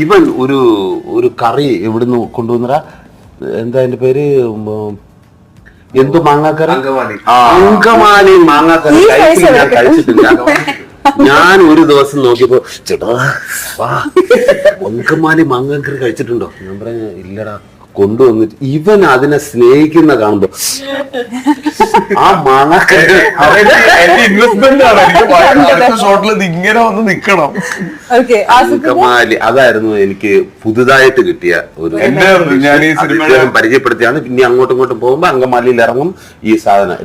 ഇവൻ ഒരു കറി എവിടുന്ന് കൊണ്ടുവന്നറ, എന്താ അതിന്റെ പേര്, എന്തു മാങ്ങാക്കറി, അങ്കമാലി മാങ്ങാക്കറി ഞാൻ കഴിച്ചിട്ടില്ല. ഞാൻ ഒരു ദിവസം നോക്കിയപ്പോ ചേട്ടാ അങ്കമാലി മാങ്ങാക്കറി കഴിച്ചിട്ടുണ്ടോ? ഞാൻ പറഞ്ഞ ഇല്ലടാ. കൊണ്ടുവന്നിട്ട് ഇവൻ അതിനെ സ്നേഹിക്കുന്ന കാണുമ്പോ ആ മാങ്ങാക്കറി ഇൻവെസ്റ്റ്മെന്റ് ആണ്. എനിക്ക് ഷോട്ടിൽ ഇങ്ങനെ വന്ന് നിക്കണം. അങ്കമാലി അതായിരുന്നു എനിക്ക് പുതുതായിട്ട് കിട്ടിയ ഒരു ഞാൻ ഈ സിനിമ പരിചയപ്പെടുത്തിയാണ്. പിന്നെ അങ്ങോട്ടും ഇങ്ങോട്ടും പോകുമ്പോ അങ്കമാലിയിൽ ഇറങ്ങും ഈ സാധനം.